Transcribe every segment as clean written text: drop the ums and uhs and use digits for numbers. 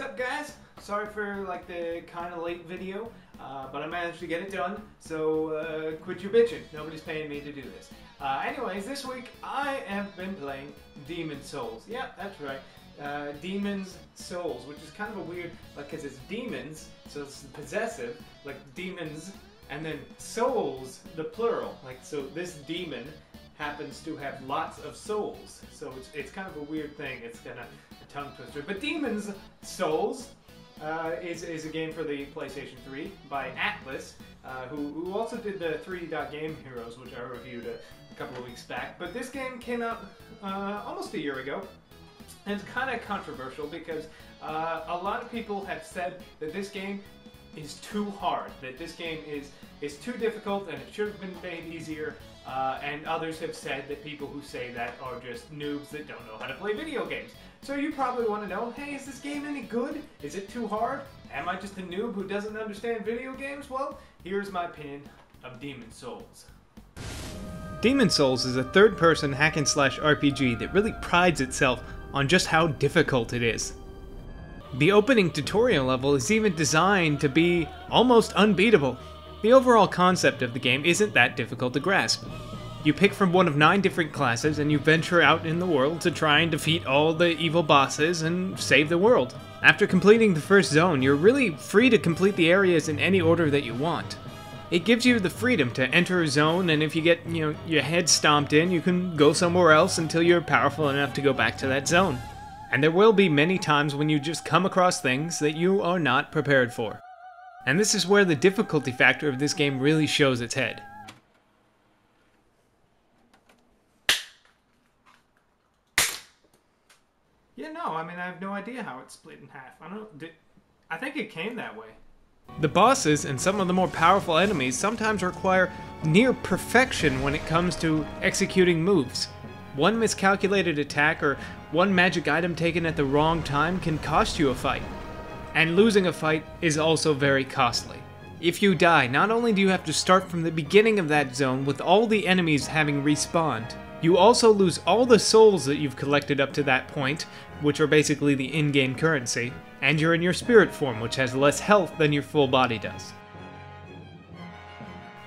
up, guys? Sorry for like the kind of late video, but I managed to get it done, so quit your bitching. Nobody's paying me to do this. Anyways, this week I have been playing Demon Souls. Yeah, that's right. Demon's Souls, which is kind of a weird, like, because it's demons, so it's possessive, like demons, and then souls, the plural. Like, so this demon happens to have lots of souls, so it's kind of a weird thing. It's kind of a tongue twister. But Demon's Souls is a game for the PlayStation 3 by Atlas, who also did the 3D Game Heroes, which I reviewed a couple of weeks back. But this game came out almost a year ago, and it's kind of controversial because a lot of people have said that this game is too hard, that this game is too difficult and it should have been made easier. And others have said that people who say that are just noobs that don't know how to play video games. So you probably want to know, hey, is this game any good? Is it too hard? Am I just a noob who doesn't understand video games? Well, here's my opinion of Demon Souls. Demon Souls is a third-person hack-and-slash RPG that really prides itself on just how difficult it is. The opening tutorial level is even designed to be almost unbeatable. The overall concept of the game isn't that difficult to grasp. You pick from one of 9 different classes and you venture out in the world to try and defeat all the evil bosses and save the world. After completing the first zone, you're really free to complete the areas in any order that you want. It gives you the freedom to enter a zone, and if you get, your head stomped in, you can go somewhere else until you're powerful enough to go back to that zone. And there will be many times when you just come across things that you are not prepared for. And this is where the difficulty factor of this game really shows its head. Yeah, no, I mean, I have no idea how it's split in half. I think it came that way. The bosses and some of the more powerful enemies sometimes require near perfection when it comes to executing moves. One miscalculated attack or one magic item taken at the wrong time can cost you a fight. And losing a fight is also very costly. If you die, not only do you have to start from the beginning of that zone with all the enemies having respawned, you also lose all the souls that you've collected up to that point, which are basically the in-game currency, and you're in your spirit form, which has less health than your full body does.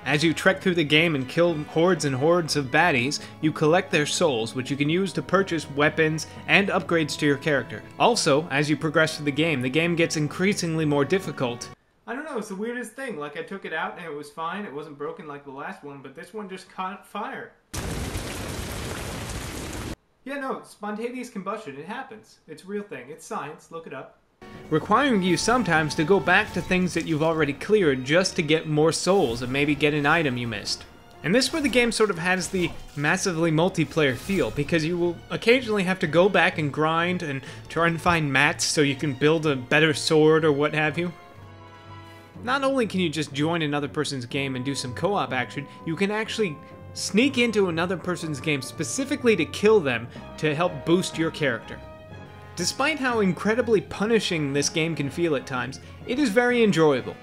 As you trek through the game and kill hordes and hordes of baddies, you collect their souls, which you can use to purchase weapons and upgrades to your character. Also, as you progress through the game gets increasingly more difficult. I don't know, it's the weirdest thing. Like, I took it out and it was fine, it wasn't broken like the last one, but this one just caught fire. Yeah, no, spontaneous combustion, it happens. It's a real thing, it's science, look it up. Requiring you sometimes to go back to things that you've already cleared just to get more souls and maybe get an item you missed. And this is where the game sort of has the massively multiplayer feel, because you will occasionally have to go back and grind and try and find mats so you can build a better sword or what have you. Not only can you just join another person's game and do some co-op action, you can actually sneak into another person's game specifically to kill them to help boost your character. Despite how incredibly punishing this game can feel at times, it is very enjoyable.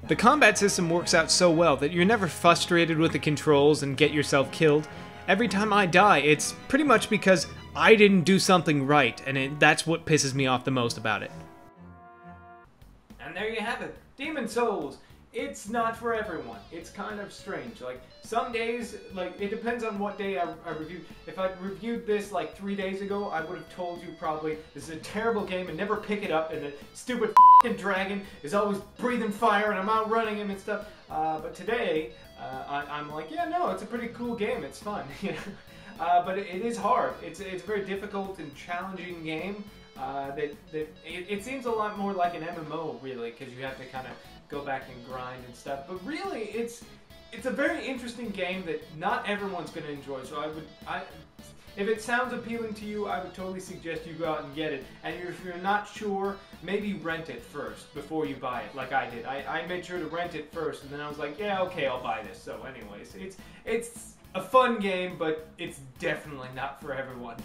The combat system works out so well that you're never frustrated with the controls and get yourself killed. Every time I die, it's pretty much because I didn't do something right, and that's what pisses me off the most about it. And there you have it, Demon Souls. It's not for everyone. It's kind of strange. Like, some days, like, it depends on what day I reviewed. If I reviewed this like 3 days ago, I would have told you probably this is a terrible game and never pick it up, and the stupid f***ing dragon is always breathing fire and I'm outrunning him and stuff. But today, I'm like, yeah, no, it's a pretty cool game. It's fun. But it is hard. It's a very difficult and challenging game. It seems a lot more like an MMO, really, because you have to kind of go back and grind and stuff. But really, it's a very interesting game that not everyone's going to enjoy. So if it sounds appealing to you, I would totally suggest you go out and get it. And if you're not sure, maybe rent it first before you buy it, like I did. I made sure to rent it first, and then I was like, yeah, okay, I'll buy this. So anyways, it's a fun game, but it's definitely not for everyone.